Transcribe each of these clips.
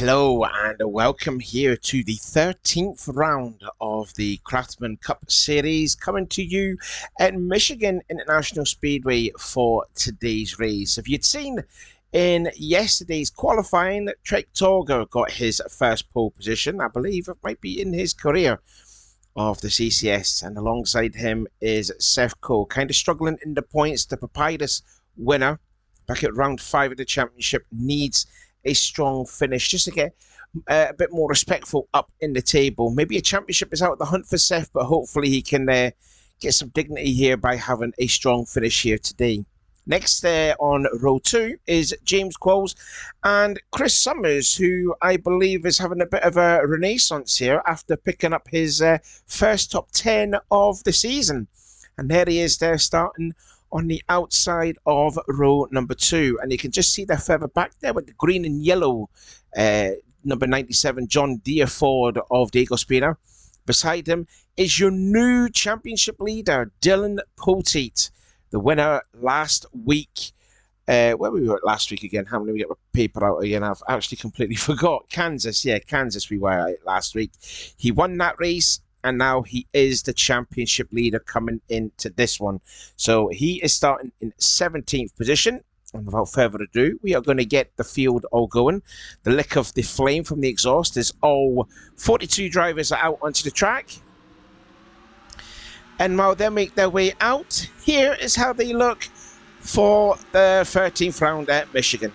Hello and welcome here to the 13th round of the Craftsman Cup Series, coming to you at Michigan International Speedway for today's race. If you'd seen in yesterday's qualifying, Trek Torger got his first pole position. I believe it might be in his career of the CCS, and alongside him is Seth Cole, kind of struggling in the points. The Papyrus winner back at round 5 of the championship needs a strong finish just to get a bit more respectful up in the table. Maybe a championship is out of the hunt for Seth, but hopefully he can get some dignity here by having a strong finish here today. Next on row 2 is James Qualls and Chris Summers, who I believe is having a bit of a renaissance here after picking up his first top 10 of the season. And there he is there starting on the outside of row number 2, and you can just see that further back there with the green and yellow number 97 John Deere Ford of the Eagle Speeder. Beside him is your new championship leader Dylan Poteet, the winner last week. Where were we at last week again? How many we get my paper out again? I've actually completely forgot. Kansas we were at last week. He won that race, and now he is the championship leader coming into this one. So he is starting in 17th position. And without further ado, we are going to get the field all going. The lick of the flame from the exhaust is all 42 drivers are out onto the track. And while they make their way out, here is how they look for the 13th round at Michigan.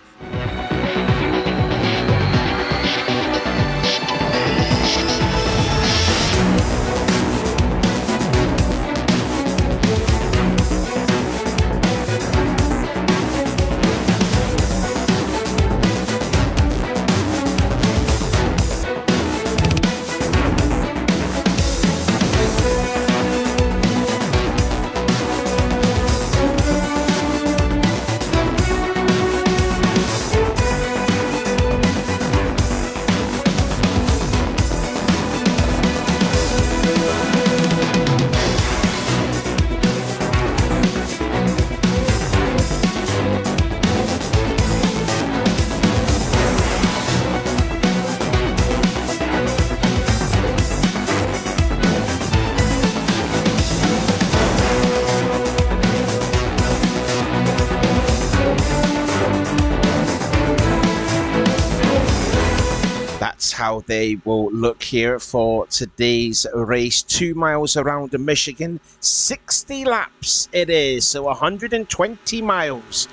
How they will look here for today's race. 2 miles around Michigan, 60 laps it is, so 120 miles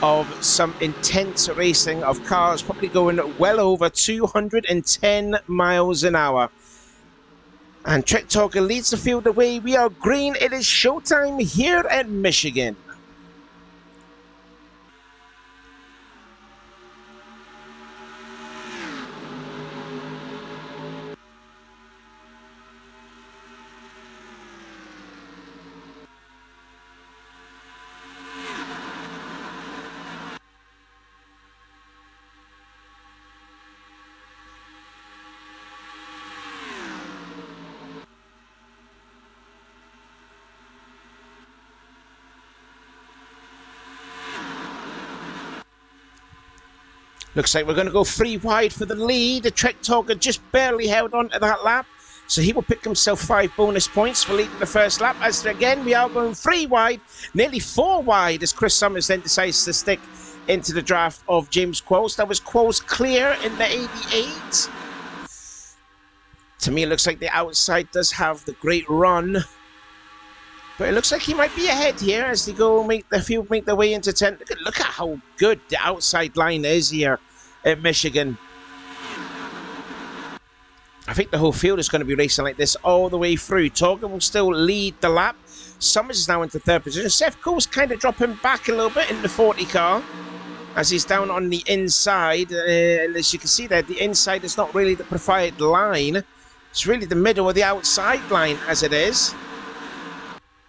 of some intense racing of cars, probably going well over 210 miles an hour. And Trek Talker leads the field away. We are green. It is showtime here at Michigan. Looks like we're going to go 3 wide for the lead. The Trek Talker just barely held on to that lap, so he will pick himself 5 bonus points for leading the first lap. As again, we are going 3 wide, nearly 4 wide, as Chris Summers then decides to stick into the draft of James Qualls. That was Qualls clear in the 88. To me, it looks like the outside does have the great run, but it looks like he might be ahead here as they go make their way into 10. Look at how good the outside line is here at Michigan. I think the whole field is going to be racing like this all the way through. Torger will still lead the lap. Summers is now into 3rd position. Seth Cole's kind of dropping back a little bit in the 40 car as he's down on the inside. And as you can see there, the inside is not really the preferred line. It's really the middle of the outside line as it is.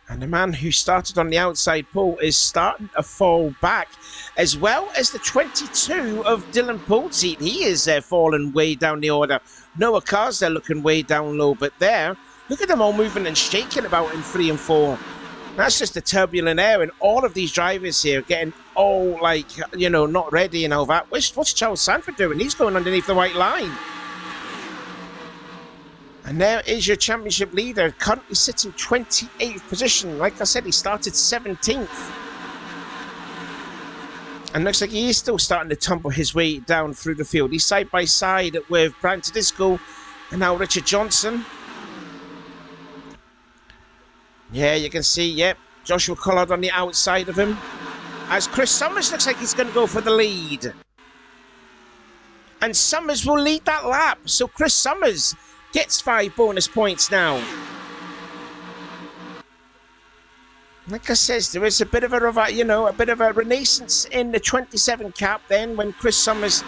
And the man who started on the outside pole is starting to fall back, as well as the 22 of Dylan Poteet. He is falling way down the order. Noah Carr's there looking way down low, but there, look at them all moving and shaking about in 3 and 4. That's just the turbulent air, and all of these drivers here getting all, like, you know, not ready and all that. What's Charles Sanford doing? He's going underneath the white line. And there is your championship leader, currently sitting 28th position. Like I said, he started 17th. And looks like he is still starting to tumble his way down through the field. He's side by side with Brian Tedesco and now Richard Johnson. Yeah, you can see, yep, Joshua Collard on the outside of him. As Chris Summers looks like he's going to go for the lead. And Summers will lead that lap. So Chris Summers gets 5 bonus points now. Like I says, there is a bit of a renaissance in the 27 cap then, when Chris Summers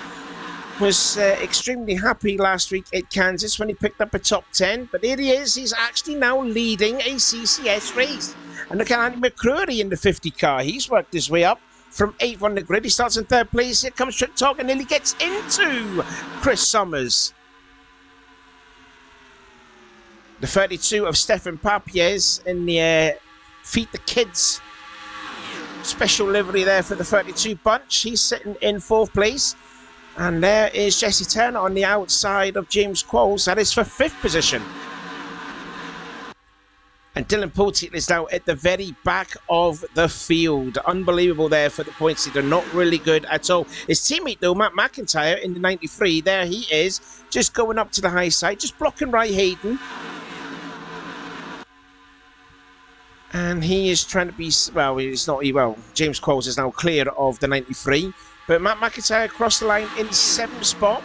was extremely happy last week at Kansas when he picked up a top 10. But here he is, he's actually now leading a CCS race. And look at Andy McCrory in the 50 car. He's worked his way up from 8th on the grid. He starts in 3rd place. Here comes Trick Talk and nearly gets into Chris Summers. The 32 of Stefan Papies in the Feed the Kids special livery there for the 32 bunch. He's sitting in 4th place. And there is Jesse Turner on the outside of James Qualls. That is for 5th position. And Dylan Potier is now at the very back of the field. Unbelievable there for the points. They're not really good at all. His teammate, though, Matt McIntyre in the 93, there he is, just going up to the high side, just blocking Ry Hayden. And he is trying to be, well, he's not, James Qualls is now clear of the 93. But Matt McIntyre across the line in 7th spot.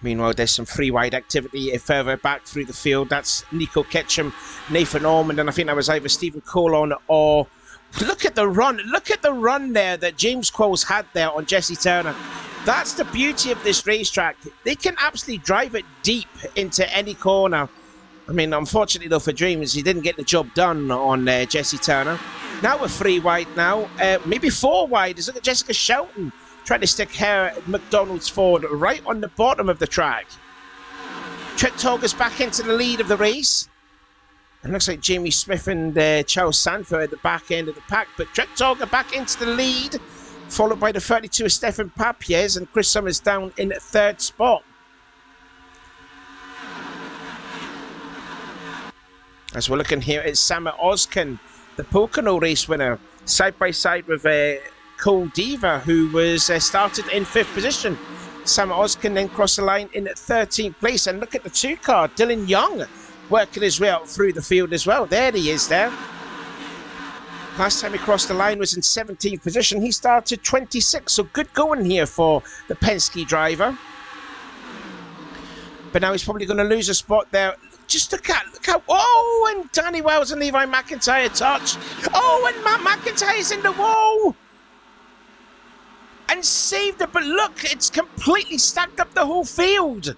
Meanwhile, there's some free wide activity further back through the field. That's Nico Ketchum, Nathan Ormond, and I think that was either Stephen Colon or... Look at the run. Look at the run there that James Qualls had there on Jesse Turner. That's the beauty of this racetrack. They can absolutely drive it deep into any corner. I mean, unfortunately, though, for Dreams, he didn't get the job done on Jesse Turner. Now we're 3 wide now. Maybe 4 wide. Look at Jessica Shelton trying to stick her McDonald's Ford right on the bottom of the track. Trick Toga's back into the lead of the race. And looks like Jamie Smith and Charles Sanford at the back end of the pack. But Trick Toga back into the lead, followed by the 32 of Stefan Papies, and Chris Summers down in 3rd spot. As we're looking here, it's Sama Ozkan, the Pocono race winner, side by side with Cole Diva, who was started in 5th position. Sama Ozkan then crossed the line in 13th place. And look at the 2 car, Dylan Young, working his way out through the field as well. There he is there. Last time he crossed the line was in 17th position. He started 26th, so good going here for the Penske driver. But now he's probably going to lose a spot there. Just look how, oh, and Danny Wells and Levi McIntyre touch. Oh, and Matt McIntyre's in the wall. And saved it, but look, it's completely stacked up the whole field.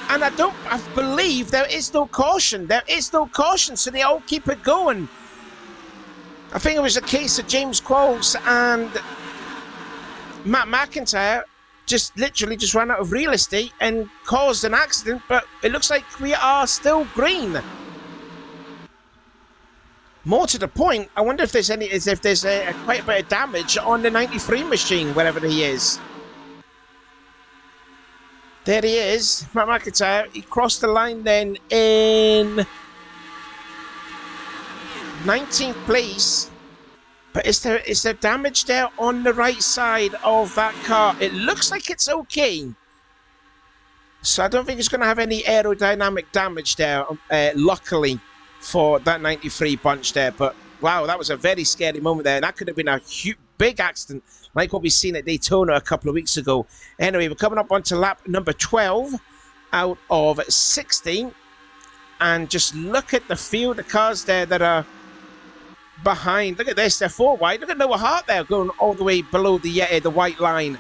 And I believe there is no caution. There is no caution, so they all keep it going. I think it was a case of James Qualls and Matt McIntyre literally just ran out of real estate and caused an accident, but it looks like we are still green. More to the point, I wonder if there's quite a bit of damage on the 93 machine, wherever he is. There he is, Matt McIntyre. He crossed the line then in 19th place. But is there damage there on the right side of that car? It looks like it's okay. So I don't think it's going to have any aerodynamic damage there, luckily, for that 93 bunch there. But wow, that was a very scary moment there. And that could have been a big accident, like what we've seen at Daytona a couple of weeks ago. Anyway, we're coming up onto lap number 12 out of 16. And just look at the field of cars there that are behind. Look at this, they're 4 wide. Look at Noah Hart there going all the way below the white line.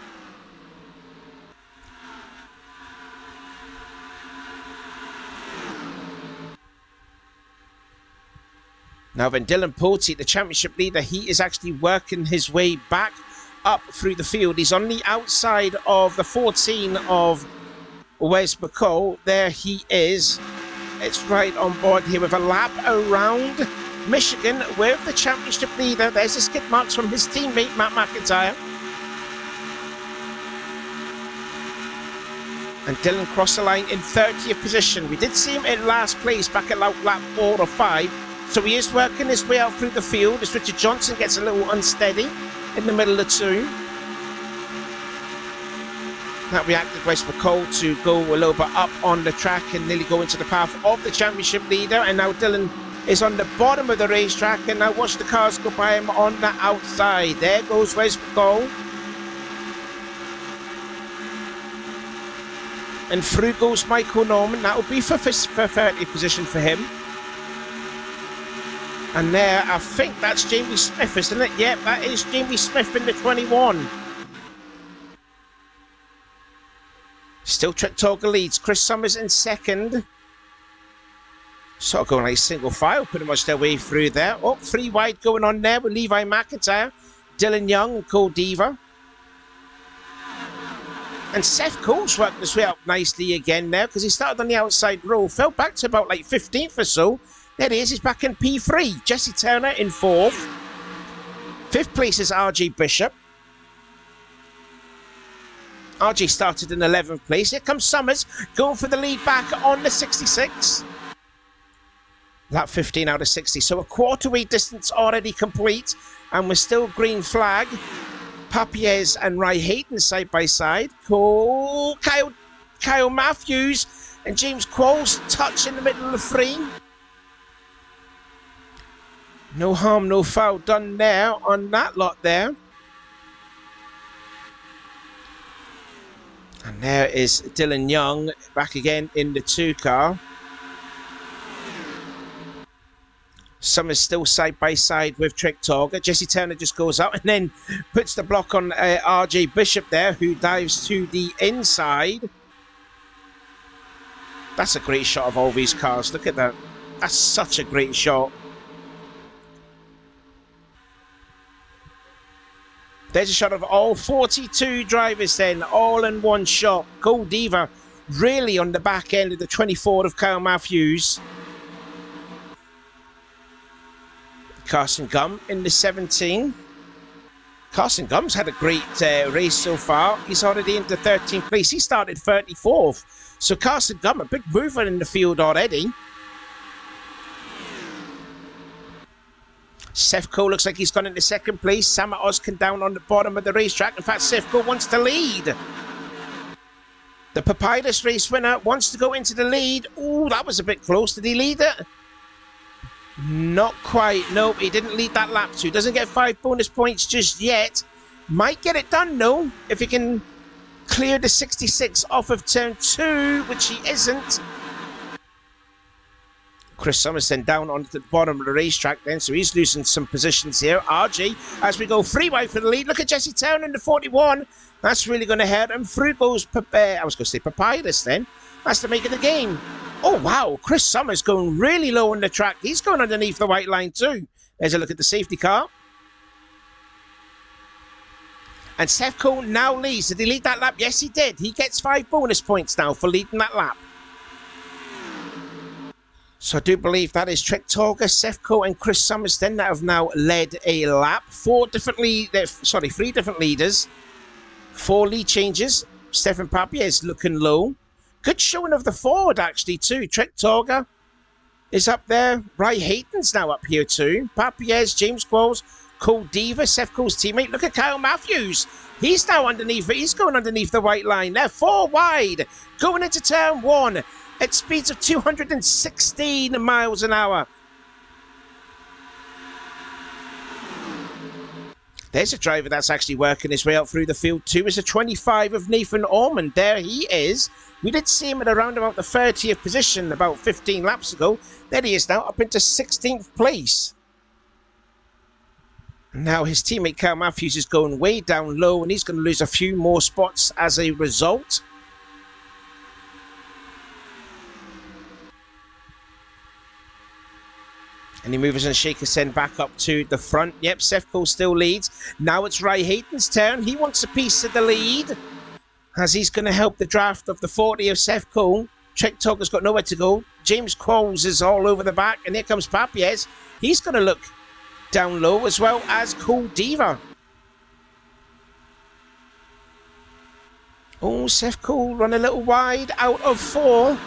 Now then, Dylan Potey, the championship leader, he is actually working his way back up through the field. He's on the outside of the 14 of Wes McCall. There he is. It's right on board here with a lap around Michigan with the championship leader. There's the skid marks from his teammate, Matt McIntyre. And Dylan crossed the line in 30th position. We did see him in last place back at lap 4 or 5. So he is working his way out through the field as Richard Johnson gets a little unsteady in the middle of the two. That reacted Wes McCall to go a little bit up on the track and nearly go into the path of the championship leader. And now Dylan is on the bottom of the racetrack, and now watch the cars go by him on the outside. There goes Wes McCall. And through goes Michael Norman. That will be for 30th position for him. And there, I think that's Jamie Smith, isn't it? Yep, that is Jamie Smith in the 21. Still Trick Talker leads. Chris Summers in second. Sort of going like single file, pretty much their way through there. Oh, 3 wide going on there with Levi McIntyre, Dylan Young and Cole Diva. And Seth Cole's worked his way up nicely again now because he started on the outside row, fell back to about like 15th or so. There he is, he's back in P3. Jesse Turner in 4th. 5th place is RJ Bishop. RJ started in 11th place. Here comes Summers going for the lead back on the 66. Lap 15 out of 60. So a quarter-way distance already complete. And we're still green flag. Papiez and Ry Hayden side by side. Oh, Kyle Matthews and James Qualls touch in the middle of the 3. No harm, no foul done there on that lot there. And there is Dylan Young back again in the 2 car. Summers still side by side with Trick Talker. Jesse Turner just goes out and then puts the block on RJ Bishop there, who dives to the inside. That's a great shot of all these cars. Look at that. That's such a great shot. There's a shot of all 42 drivers then, all in one shot. Cole Diva really on the back end of the 24 of Kyle Matthews. Carson Gum in the 17. Carson Gum's had a great race so far. He's already into 13th place. He started 34th. So Carson Gum, a big mover in the field already. Seth Cole looks like he's gone into 2nd place. Sam Oskin down on the bottom of the racetrack. In fact, Seth Cole wants to lead. The Papyrus race winner wants to go into the lead. Ooh, that was a bit close. Did he lead it? Not quite. Nope, he didn't lead that lap 2. Doesn't get 5 bonus points just yet. Might get it done, though, if he can clear the 66 off of turn 2, which he isn't. Chris Summers then down onto the bottom of the racetrack then, so he's losing some positions here. RJ, as we go 3 wide for the lead. Look at Jesse Turner in the 41. That's really going to hurt him. Through goes, I was going to say Papyrus then. That's the make of the game. Oh, wow. Chris Summers going really low on the track. He's going underneath the white line too. There's a look at the safety car. And Seth Cole now leads. Did he lead that lap? Yes, he did. He gets 5 bonus points now for leading that lap. So I do believe that is Trick Talker, Seth Cole and Chris Summers then that have now led a lap. 3 different leaders. 4 lead changes. Stefan Papier is looking low. Good showing of the forward actually too. Trick Talker is up there. Ry Hayden's now up here too. Papier's, James Qualls, Cole Diva, Seth Cole's teammate. Look at Kyle Matthews. He's now underneath it. He's going underneath the white line. They're 4 wide. Going into turn 1 at speeds of 216 miles an hour. There's a driver that's actually working his way up through the field too. It's a 25 of Nathan Ormond. There he is. We did see him at around about the 30th position about 15 laps ago. There he is now, up into 16th place. Now his teammate Kyle Matthews is going way down low, and he's going to lose a few more spots as a result. And he moves and shakers then back up to the front. Yep, Seth Cole still leads. Now it's Ry Hayton's turn. He wants a piece of the lead, as he's going to help the draft of the 40 of Seth Cole. Trek Talker's got nowhere to go. James Qualls is all over the back. And here comes Papiez. He's going to look down low, as well as Cool Diva. Oh, Seth Cole run a little wide out of 4.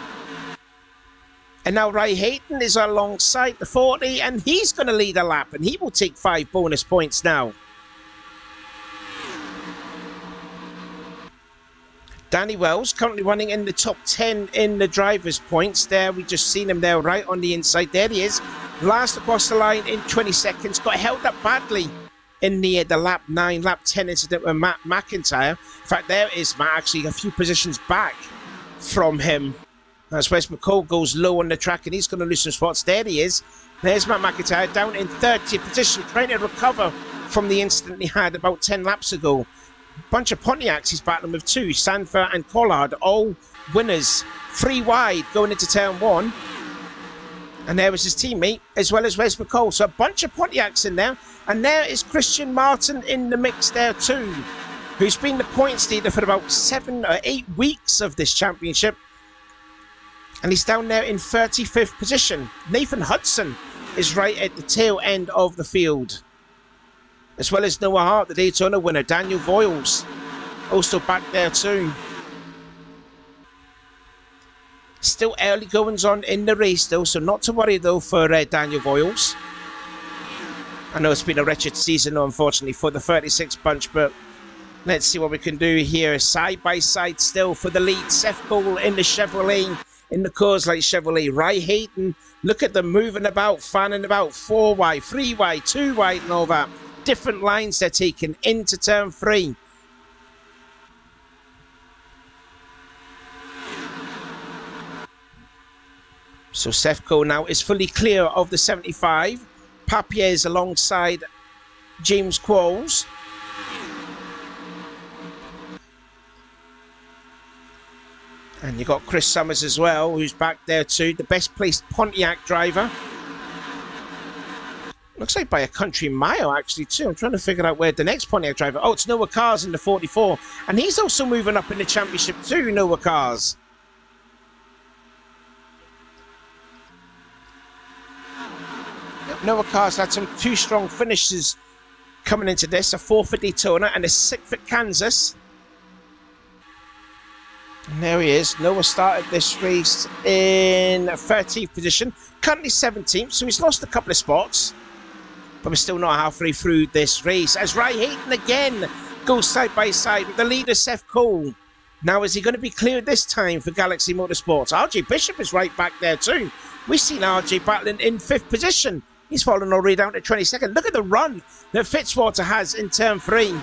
And now Ry Hayton is alongside the 40, and he's going to lead a lap, and he will take 5 bonus points now. Danny Wells currently running in the top 10 in the drivers' points. There, we just seen him there right on the inside. There he is. Last across the line in 20 seconds. Got held up badly in the lap 9, lap 10 incident with Matt McIntyre. In fact, there is Matt actually a few positions back from him. As Wes McCall goes low on the track, and he's going to lose some spots. There he is. There's Matt McIntyre down in 30th position, trying to recover from the incident he had about 10 laps ago. Bunch of Pontiacs he's battling with too. Sanford and Collard, all winners. 3 wide going into turn 1. And there was his teammate, as well as Wes McCall. So a bunch of Pontiacs in there. And there is Christian Martin in the mix there too, who's been the points leader for about 7 or 8 weeks of this championship. And he's down there in 35th position. Nathan Hudson is right at the tail end of the field, as well as Noah Hart, the Daytona winner. Daniel Voiles also back there too. Still early goings on in the race though, so not to worry though for Daniel Voiles. I know it's been a wretched season unfortunately for the 36 bunch, but let's see what we can do here. Side by side still for the lead. Seth Cole in the Chevrolet, in the Coors Light Chevrolet. Ry Hayton, look at them moving about, fanning about. 4 wide, 3 wide, 2 wide and all that. Different lines they're taking into turn 3. So Seth Cole now is fully clear of the 75. Papiez alongside James Qualls. And you got Chris Summers as well, who's back there too, the best placed Pontiac driver. Looks like by a country mile actually too. I'm trying to figure out where the next Pontiac driver. Oh, it's Noah Cars in the 44. And he's also moving up in the championship too, Noah Cars. Noah Cars had some 2 strong finishes coming into this. A 4th at Daytona and a 6th at Kansas. And there he is. Noah started this race in 13th position. Currently 17th, so he's lost a couple of spots. But we're still not halfway through this race. As Ry Hayton again goes side by side with the leader, Seth Cole. Now, is he going to be cleared this time for Galaxy Motorsports? RJ Bishop is right back there too. We've seen RJ battling in 5th position. He's fallen already down to 22nd. Look at the run that Fitzwater has in turn 3.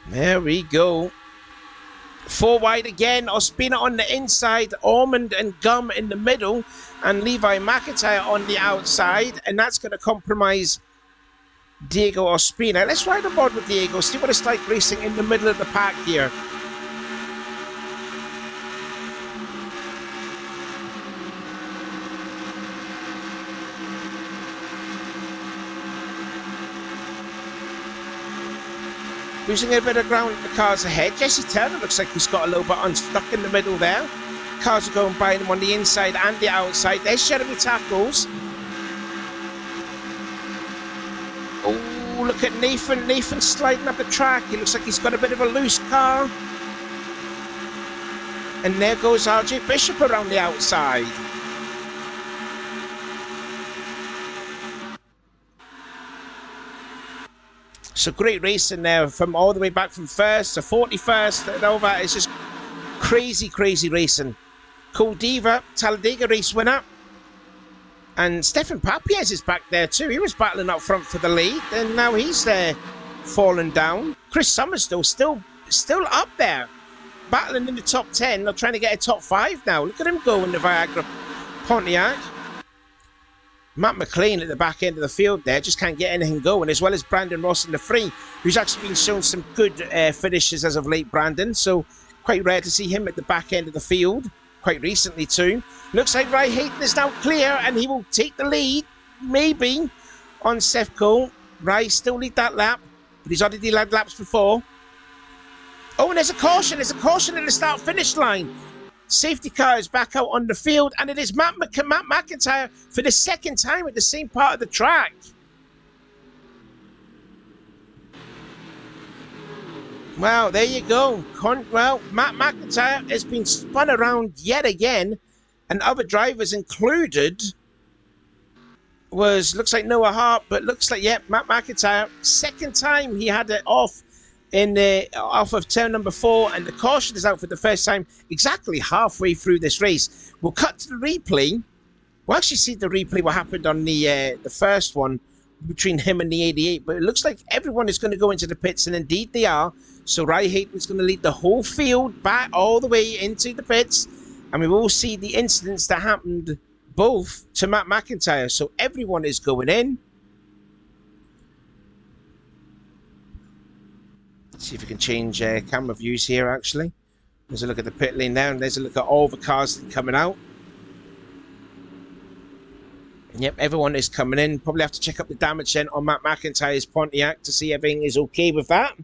There we go. 4 wide again. Ospina on the inside. Ormond and Gum in the middle. And Levi McIntyre on the outside. And that's going to compromise Diego Ospina. Let's ride aboard with Diego. See what it's like racing in the middle of the pack here. Losing a bit of ground at the cars ahead. Jesse Turner looks like he's got a little bit unstuck in the middle there. Cars are going by him on the inside and the outside. There's Jeremy Tackles. Oh, look at Nathan. Nathan sliding up the track. He looks like he's got a bit of a loose car. And there goes RJ Bishop around the outside. So great racing there from all the way back from 1st to 41st and all that. It's just crazy, crazy racing. Cool Diva, Talladega race winner. And Stefan Papiez is back there too. He was battling up front for the lead and now he's there falling down. Chris Summers though, still up there. Battling in the top 10. They're trying to get a top 5 now. Look at him go in the Viagra Pontiac. Matt McLean at the back end of the field there just can't get anything going, as well as Brandon Ross in the 3, who's actually been shown some good finishes as of late, Brandon. So Quite rare to see him at the back end of the field. Quite recently too. Looks like Rai Hayden is now clear and he will take the lead, maybe, on Seth Cole. Rai still lead that lap, but he's already led laps before. Oh, and there's a caution. There's a caution in the start-finish line. Safety car is back out on the field, and it is Matt McIntyre for the second time at the same part of the track. Well, there you go. Well, Matt McIntyre has been spun around yet again, and other drivers included looks like Noah Hart, but looks like, yeah, Matt McIntyre, second time he had it off off of turn number 4, and the caution is out for the first time exactly halfway through this race. We'll cut to the replay. We'll actually see the replay what happened on the first one between him and the 88, but it looks like everyone is going to go into the pits, and indeed they are. So Rai Hayden's going to lead the whole field back all the way into the pits, and we will see the incidents that happened both to Matt McIntyre. So everyone is going in. Let's see if we can change camera views here, actually. There's a look at the pit lane there, and there's a look at all the cars coming out. Yep, everyone is coming in. Probably have to check up the damage then on Matt McIntyre's Pontiac to see everything is okay with that.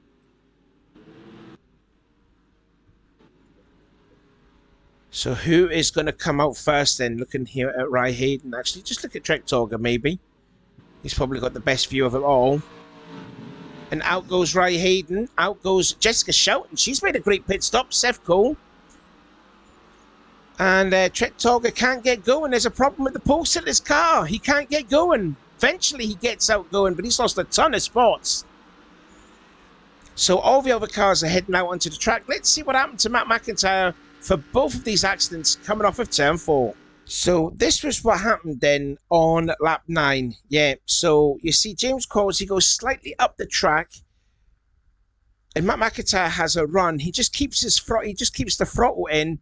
So who is going to come out first then? Looking here at Rai Hayden. Actually, just look at Trek Torger maybe. He's probably got the best view of it all. And out goes Rai Hayden. Out goes Jessica Shelton. She's made a great pit stop. Seth Cole. And Trek Torger can't get going. There's a problem with the pulse in his car. He can't get going. Eventually he gets out going, but he's lost a ton of spots. So all the other cars are heading out onto the track. Let's see what happened to Matt McIntyre for both of these accidents coming off of turn 4. So this was what happened then on lap 9. Yeah, so you see James Coles, he goes slightly up the track, and Matt McIntyre has a run. He just keeps the throttle in.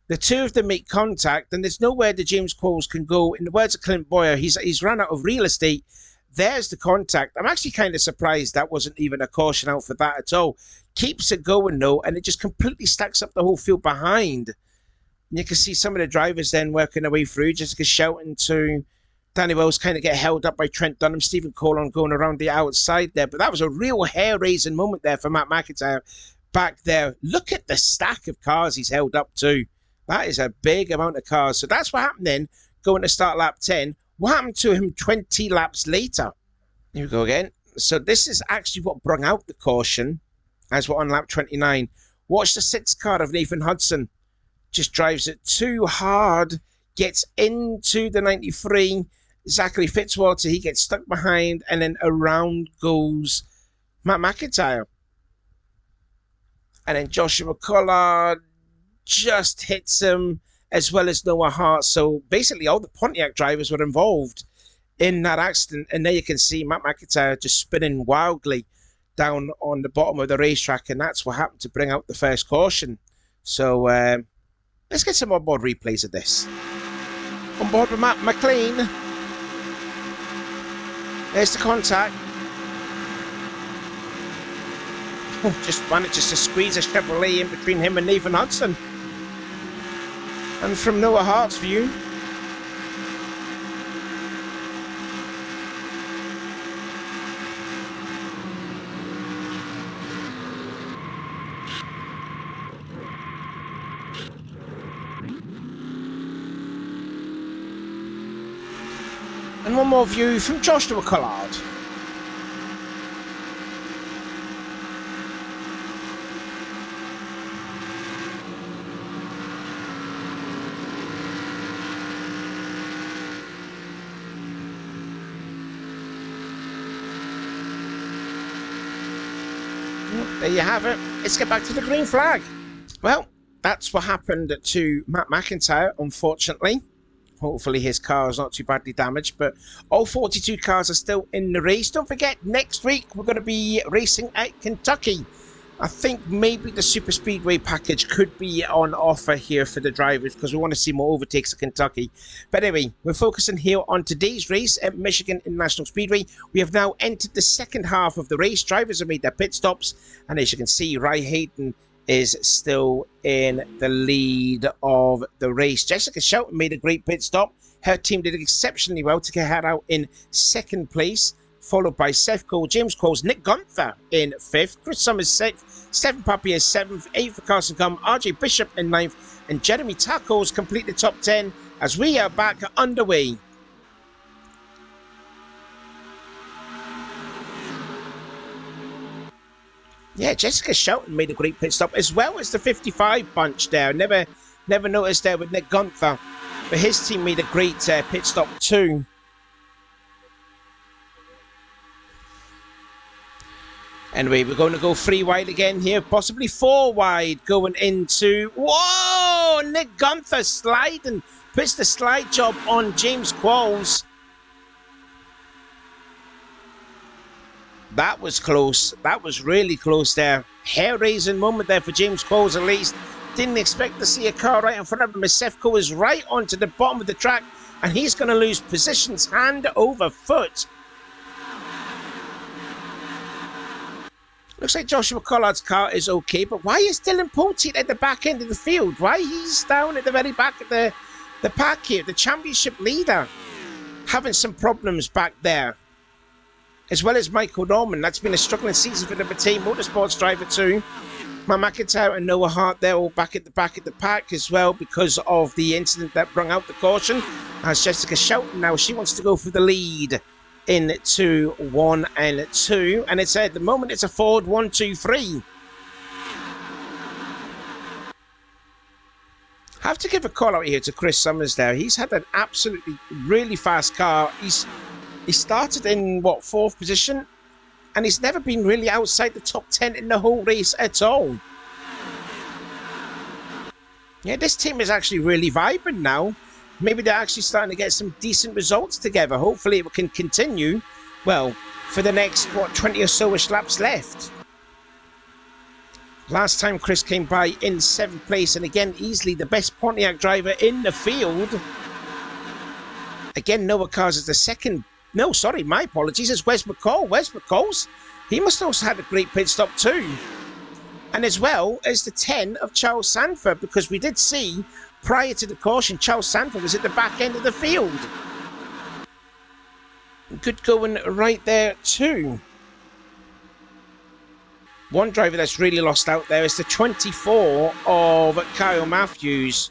The two of them make contact, and there's nowhere that James Coles can go. In the words of Clint Boyer, he's run out of real estate. There's the contact. I'm actually kind of surprised that wasn't even a caution out for that at all. Keeps it going though, and it just completely stacks up the whole field behind. And you can see some of the drivers then working their way through. Jessica Shelton to Danny Wells kind of get held up by Trent Dunham. Stephen Colon going around the outside there. But that was a real hair-raising moment there for Matt McIntyre back there. Look at the stack of cars he's held up to. That is a big amount of cars. So that's what happened then, going to start lap 10. What happened to him 20 laps later? Here we go again. So this is actually what brought out the caution as we're on lap 29. Watch the 6th car of Nathan Hudson. Just drives it too hard, gets into the 93. Zachary Fitzwater, he gets stuck behind, and then around goes Matt McIntyre. And then Joshua Collard just hits him, as well as Noah Hart. So basically all the Pontiac drivers were involved in that accident. And there you can see Matt McIntyre just spinning wildly down on the bottom of the racetrack. And that's what happened to bring out the first caution. So let's get some onboard replays of this. On board with Matt McLean. There's the contact. Just manages to squeeze a Chevrolet in between him and Nathan Hudson. And from Noah Hart's view, and one more view from Joshua Collard. There you have it. Let's get back to the green flag. Well, that's what happened to Matt McIntyre, unfortunately. Hopefully his car is not too badly damaged, but all 42 cars are still in the race. Don't forget, next week we're going to be racing at Kentucky. I think maybe the Super Speedway package could be on offer here for the drivers because we want to see more overtakes at Kentucky. But anyway, we're focusing here on today's race at Michigan International Speedway. We have now entered the second half of the race. Drivers have made their pit stops, and as you can see, Rai Hayden is still in the lead of the race. Jessica Shelton made a great pit stop. Her team did exceptionally well to get her out in second place, followed by Seth Cole, James Qualls, Nick Gunther in fifth, Chris Summers sixth, Stephen Pappy is seventh, eighth for Carson Gum, RJ Bishop in ninth, and Jeremy Tacos complete the top 10 as we are back underway. Yeah, Jessica Shelton made a great pit stop, as well as the 55 bunch there. Never noticed there with Nick Gunther, but his team made a great pit stop too. Anyway, we're going to go 3 wide again here, possibly 4 wide going into... Whoa! Nick Gunther sliding, puts the slide job on James Qualls. That was close. That was really close there. Hair-raising moment there for James Qualls at least. Didn't expect to see a car right in front of him as Sefco is right onto the bottom of the track and he's going to lose positions hand over foot. Looks like Joshua Collard's car is okay, but why is Dylan Poteet at the back end of the field? Why he's down at the very back of the pack here? The championship leader having some problems back there. As well as Michael Norman. That's been a struggling season for the Team Motorsports driver too. Matt McIntyre and Noah Hart, they're all back at the back of the pack as well because of the incident that brought out the caution. As Jessica Shelton now, she wants to go for the lead into 1 and 2. And it's at the moment, it's a Ford 1, 2, 3. Have to give a call out here to Chris Summers there. He's had an absolutely really fast car. He started in, what, 4th position? And he's never been really outside the top 10 in the whole race at all. Yeah, this team is actually really vibrant now. Maybe they're actually starting to get some decent results together. Hopefully it can continue, well, for the next, what, 20 or so-ish laps left. Last time Chris came by in 7th place, and again, easily the best Pontiac driver in the field. Again, Noah Cars is the second. No, sorry, my apologies. It's Wes McCall. Wes McCall's, he must have also had a great pit stop too. And as well as the 10 of Charles Sanford, because we did see, prior to the caution, Charles Sanford was at the back end of the field. Good going right there too. One driver that's really lost out there is the 24 of Kyle Matthews.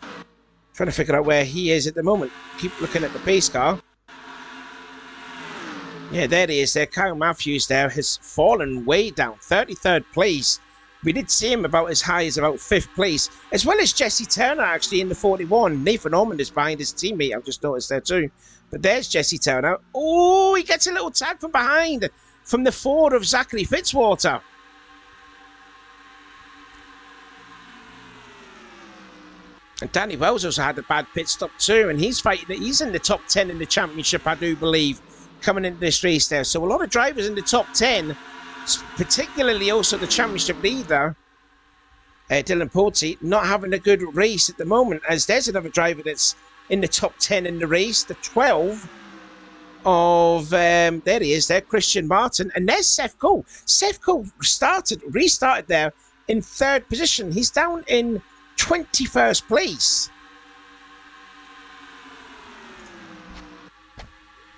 Trying to figure out where he is at the moment. Keep looking at the pace car. Yeah, there he is there. Kyle Matthews there has fallen way down. 33rd place. We did see him about as high as about 5th place. As well as Jesse Turner actually in the 41. Nathan Ormond is behind his teammate. I've just noticed there too. But there's Jesse Turner. Oh, he gets a little tag from behind. From the Ford of Zachary Fitzwater. And Danny Wells also had a bad pit stop too. And he's fighting. He's in the top 10 in the championship, I do believe, coming into this race there. So a lot of drivers in the top 10, particularly also the championship leader, Dylan Poteet, not having a good race at the moment, as there's another driver that's in the top 10 in the race, the 12 of, there he is there, Christian Martin. And there's Seth Cole. Seth Cole restarted there in 3rd position. He's down in 21st place.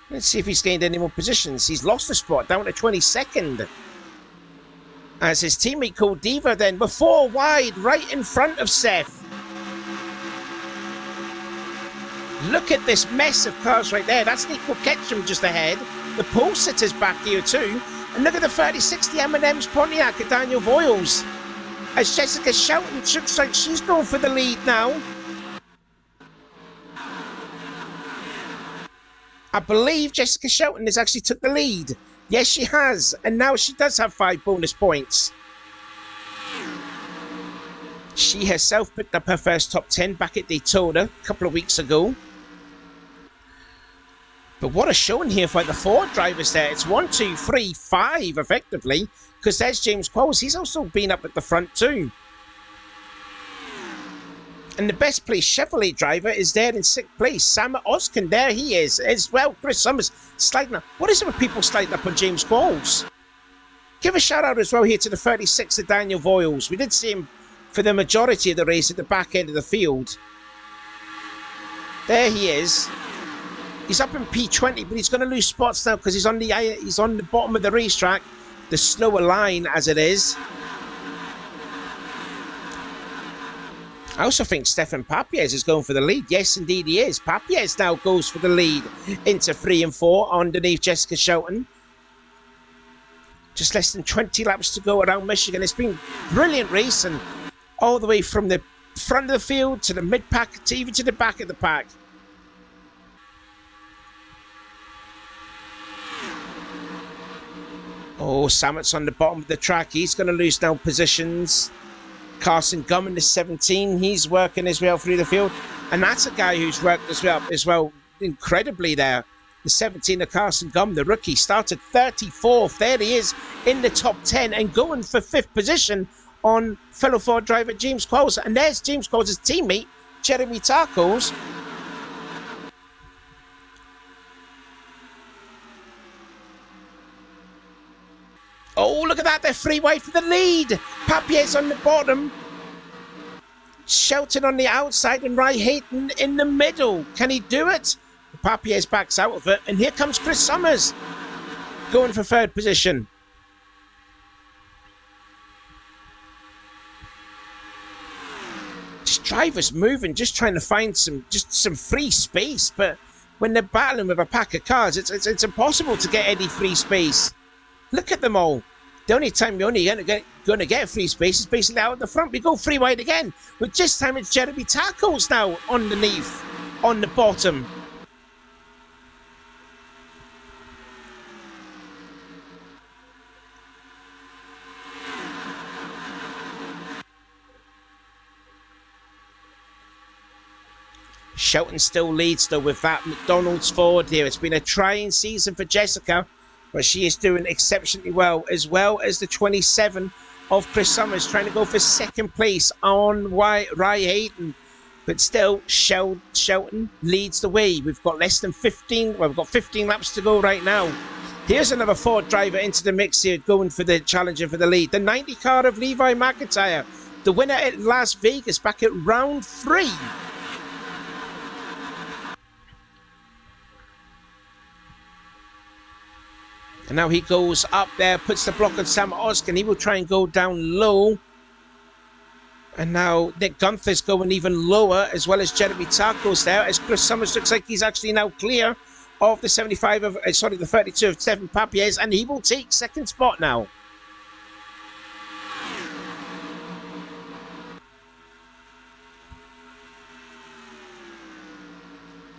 Let's see if he's gained any more positions. He's lost a spot down to 22nd. As his teammate called Diva then were 4 wide right in front of Seth. Look at this mess of cars right there. That's Nico Ketchum just ahead. The pole sitter's back here too. And look at the 3060 M&M's Pontiac at Daniel Voiles. As Jessica Shelton looks like she's going for the lead now. I believe Jessica Shelton has actually took the lead. Yes, she has. And now she does have 5 bonus points. She herself picked up her first top 10 back at Daytona a couple of weeks ago. But what a showing here for the Ford drivers there. It's 1, 2, 3, 5 effectively. Because there's James Qualls. He's also been up at the front too. And the best placed Chevrolet driver is there in 6th place. Sam Oskin, there he is. As well, Chris Summers sliding up. What is it with people sliding up on James Qualls? Give a shout out as well here to the 36 of Daniel Voiles. We did see him for the majority of the race at the back end of the field. There he is. He's up in P20, but he's going to lose spots now because he's on the bottom of the racetrack, the slower line as it is. I also think Stefan Papiez is going for the lead. Yes, indeed he is. Papiez now goes for the lead into 3 and 4 underneath Jessica Shelton. Just less than 20 laps to go around Michigan. It's been brilliant racing all the way from the front of the field to the mid-pack to even to the back of the pack. Oh, Sammett's on the bottom of the track. He's going to lose now positions. Carson Gumm in the 17, he's working his way out through the field. And that's a guy who's worked as well incredibly there. The 17 of Carson Gumm, the rookie, started 34th. There he is in the top 10 and going for 5th position on fellow Ford driver James Qualls. And there's James Qualls' teammate, Jeremy Tarkos. Oh, look at that. They're 3 wide for the lead. Papiez on the bottom. Shelton on the outside and Ry Hayton in the middle. Can he do it? Papiez backs out of it. And here comes Chris Summers going for 3rd position. Just drivers moving, just trying to find some free space. But when they're battling with a pack of cars, it's impossible to get any free space. Look at them all. The only time you're only going to get free space is basically out at the front. We go 3 wide again. But this time it's Jeremy Tarkos now underneath, on the bottom. Shelton still leads though with that McDonald's Ford here. It's been a trying season for Jessica, but she is doing exceptionally well as the 27 of Chris Summers, trying to go for 2nd place on Ry Hayton. But still, Shelton leads the way. We've got less than 15, well, we've got 15 laps to go right now. Here's another Ford driver into the mix here, going for the challenger for the lead. The 90 car of Levi McIntyre, the winner at Las Vegas back at round 3. And now he goes up there, puts the block on Sam Oskin. He will try and go down low. And now Nick Gunther's going even lower, as well as Jeremy Tarkos there, as Chris Summers looks like he's actually now clear of the 75 of, the 32 of Stefan Papiez, and he will take 2nd spot now.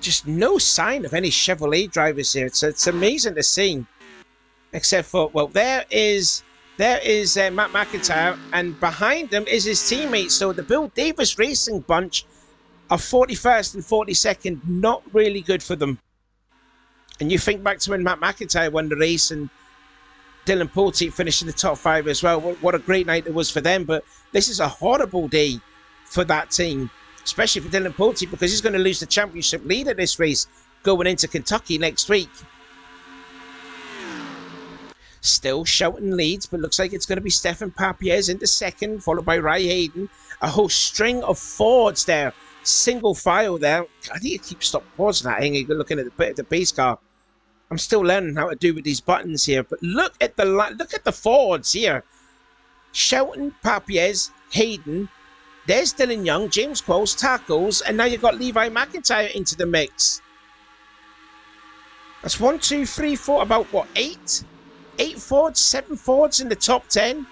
Just no sign of any Chevrolet drivers here. It's amazing to see. Except for, well, there is Matt McIntyre, and behind him is his teammate. So the Bill Davis Racing bunch are 41st and 42nd. Not really good for them. And you think back to when Matt McIntyre won the race and Dylan Poteet finished in the top 5 as well. What a great night it was for them. But this is a horrible day for that team, especially for Dylan Poteet, because he's going to lose the championship lead at this race going into Kentucky next week. Still, Shelton leads, but looks like it's going to be Stefan Papiez into 2nd, followed by Ry Hayton. A whole string of Fords there, single file there. I need to keep pausing that, hanging, looking at the pace car. I'm still learning how to do with these buttons here, but look at the Fords here. Shelton, Papiez, Hayden. There's Dylan Young, James Qualls, Tarkos, and now you've got Levi McIntyre into the mix. That's 1, 2, 3, 4, about what, 8? 8 Fords, 7 Fords in the top 10.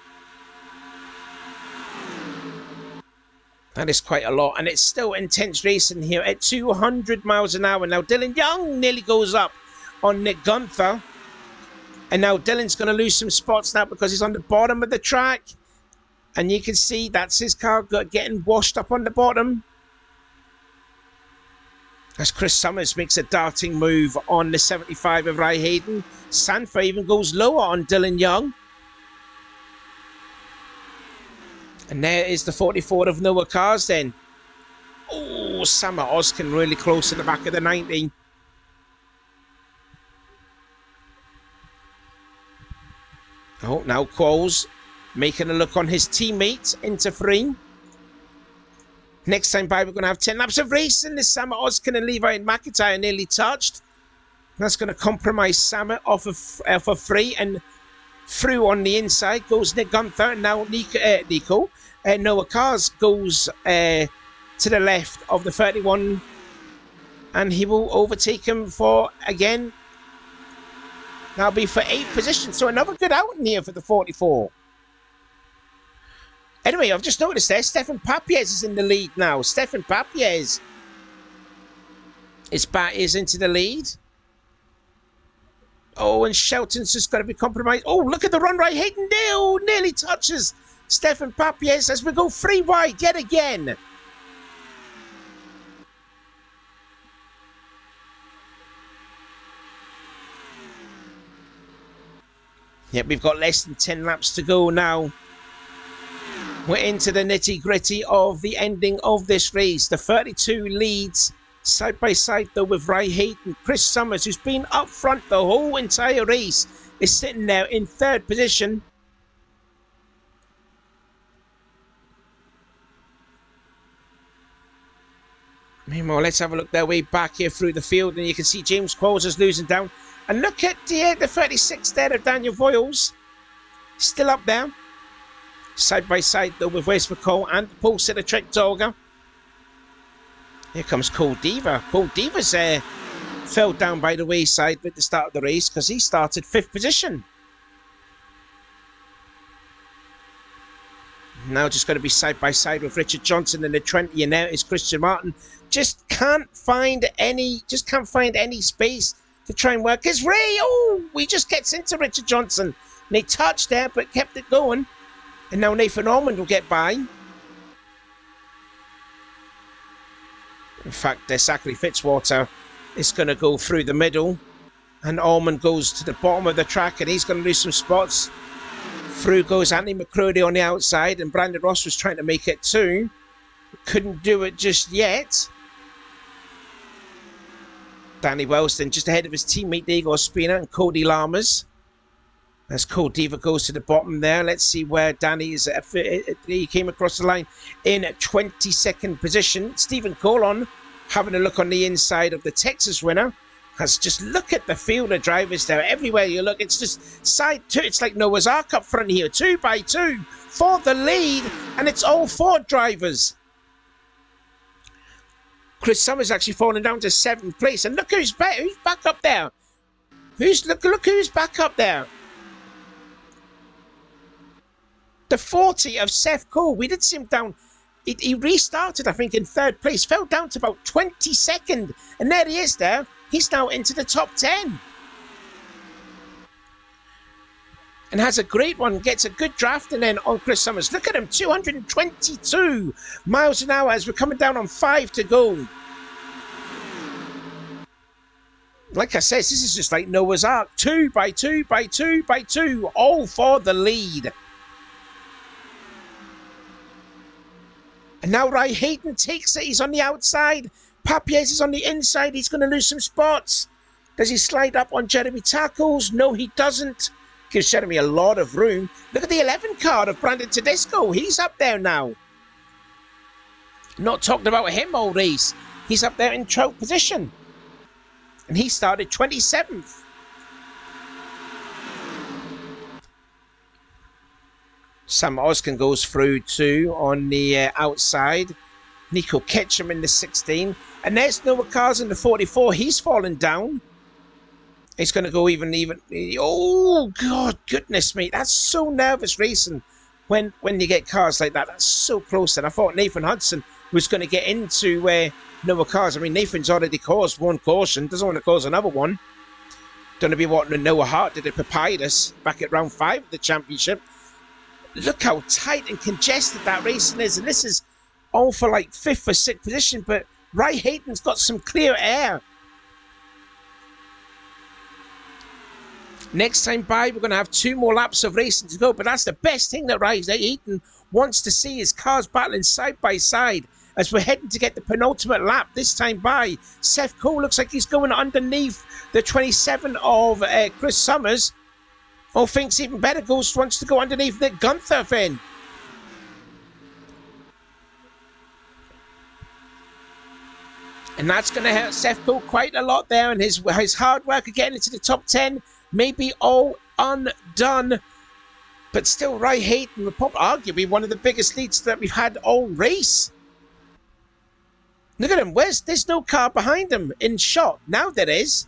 That is quite a lot, and it's still intense racing here at 200 miles an hour. Now Dylan Young nearly goes up on Nick Gunther, and now Dylan's going to lose some spots now because he's on the bottom of the track, and you can see that's his car getting washed up on the bottom. As Chris Summers makes a darting move on the 75 of Ry Hayton. Sanford even goes lower on Dylan Young. And there is the 44 of Noah Cars then. Oh, Sam Oskin really close in the back of the 90. Oh, now Qualls making a look on his teammate into 3. Next time by, we're going to have 10 laps of racing. This Sam Oskin and Levi and McIntyre nearly touched. That's going to compromise Sam off of free, and through on the inside goes Nick Gunther. And now Noah Cars goes to the left of the 31, and he will overtake him for, again, that'll be for 8th position. So another good outing here for the 44. Anyway, I've just noticed there, Stefan Papiez is in the lead now. Stefan Papiez is into the lead. Oh, and Shelton's just got to be compromised. Oh, look at the run right. Hayden Dale nearly touches Stefan Papiez as we go 3 wide yet again. Yep, we've got less than 10 laps to go now. We're into the nitty-gritty of the ending of this race. The 32 leads side by side, though, with Ry Hayden. Chris Summers, who's been up front the whole entire race, is sitting there in 3rd position. Meanwhile, let's have a look their way back here through the field, and you can see James Qualls is losing down. And look at the 36 there of Daniel Voiles. Still up there. Side by side, though, with Wes McCall and Paul Trek Dogger. Here comes Cole Diva. Cole Diva's fell down by the wayside at the start of the race because he started 5th position. Now just going to be side by side with Richard Johnson, and the 20, and now is Christian Martin. Just can't find any space to try and work. It's Ray. Oh, he just gets into Richard Johnson. And they touched there, but kept it going. And now Nathan Ormond will get by. In fact, Zachary Fitzwater is going to go through the middle. And Ormond goes to the bottom of the track, and he's going to lose some spots. Through goes Anthony McCrory on the outside, and Brandon Ross was trying to make it too. Couldn't do it just yet. Danny Wellston just ahead of his teammate Diego Spina and Cody Lammers. As Cole Diva goes to the bottom there. Let's see where Danny is. He came across the line in 22nd position. Stephen Colon having a look on the inside of the Texas winner. As just look at the field of drivers there. Everywhere you look, it's just side 2. It's like Noah's Ark up front here. 2 by 2 for the lead. And it's all 4 drivers. Chris Summers actually falling down to 7th place. And look who's back up there. Look who's back up there. The 40 of Seth Cole. We did see him down. He restarted, I think, in 3rd place. Fell down to about 22nd. And there he is there. He's now into the top 10. And has a great one. Gets a good draft and then on Chris Summers. Look at him. 222 miles an hour as we're coming down on 5 to go. Like I said, this is just like Noah's Ark. 2 by 2 by 2 by 2. All for the lead. And now Ry Hayden takes it. He's on the outside. Papiez is on the inside. He's going to lose some spots. Does he slide up on Jeremy Tackles? No, he doesn't. Gives Jeremy a lot of room. Look at the 11 card of Brandon Tedesco. He's up there now. Not talking about him all race. He's up there in 12th position. And he started 27th. Sam Oskin goes through too on the outside. Nico Ketchum in the 16. And there's Noah Cars in the 44. He's fallen down. He's going to go even. Oh, God, goodness me. That's so nervous racing when you get cars like that. That's so close. And I thought Nathan Hudson was going to get into Noah Cars. I mean, Nathan's already caused one caution. Doesn't want to cause another one. Don't know what Noah Hart did at Papyrus back at round 5 of the championship. Look how tight and congested that racing is. And this is all for like 5th or 6th position. But Ry Hayden's got some clear air. Next time by, we're going to have 2 more laps of racing to go. But that's the best thing that Ry Hayden wants to see is cars battling side by side as we're heading to get the penultimate lap. This time by, Seth Cole looks like he's going underneath the 27 of Chris Summers. Oh, thinks even better, wants to go underneath Nick Gunther then. And that's going to hurt Seth Poole quite a lot there, and his hard work of getting into the top 10 may be all undone. But still, Rai Hayden will probably arguably one of the biggest leads that we've had all race. Look at him. There's no car behind him in shot. Now there is.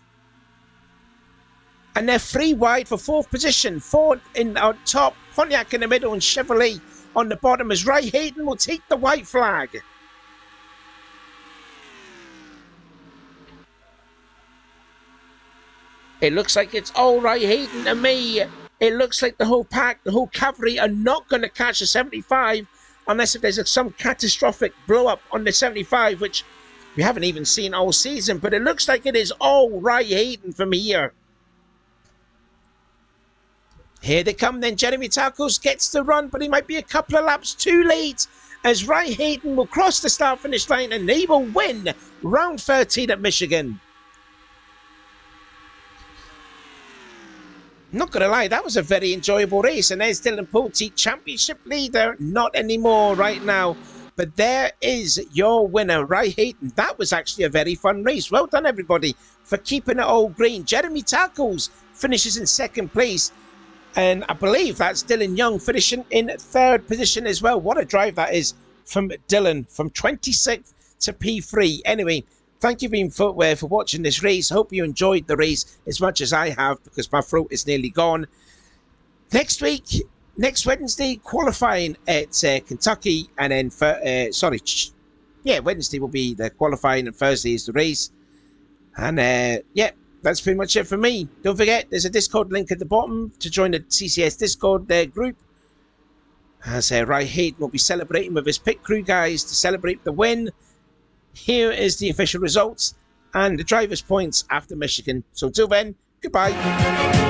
And they're 3 wide for 4th position. Ford in on top, Pontiac in the middle, and Chevrolet on the bottom as Rai Hayden will take the white flag. It looks like it's all Rai Hayden to me. It looks like the whole pack, the whole cavalry are not going to catch the 75 unless if there's some catastrophic blow up on the 75, which we haven't even seen all season. But it looks like it is all Rai Hayden from here. Here they come then. Jeremy Tacos gets the run, but he might be a couple of laps too late as Rai Hayden will cross the start-finish line and they will win round 13 at Michigan. Not going to lie, that was a very enjoyable race. And there's Dylan Pulte, championship leader. Not anymore right now. But there is your winner, Rai Hayden. That was actually a very fun race. Well done, everybody, for keeping it all green. Jeremy Tackles finishes in 2nd place. And I believe that's Dylan Young finishing in 3rd position as well. What a drive that is from Dylan, from 26th to P3. Anyway, thank you, Beam Footwear, for watching this race. Hope you enjoyed the race as much as I have, because my throat is nearly gone. Next week, next Wednesday, qualifying at Kentucky, and then Wednesday will be the qualifying and Thursday is the race. And that's pretty much it for me. Don't forget, there's a Discord link at the bottom to join the CCS Discord group. As Rai Hayden will be celebrating with his pit crew guys to celebrate the win. Here is the official results and the driver's points after Michigan. So until then, goodbye.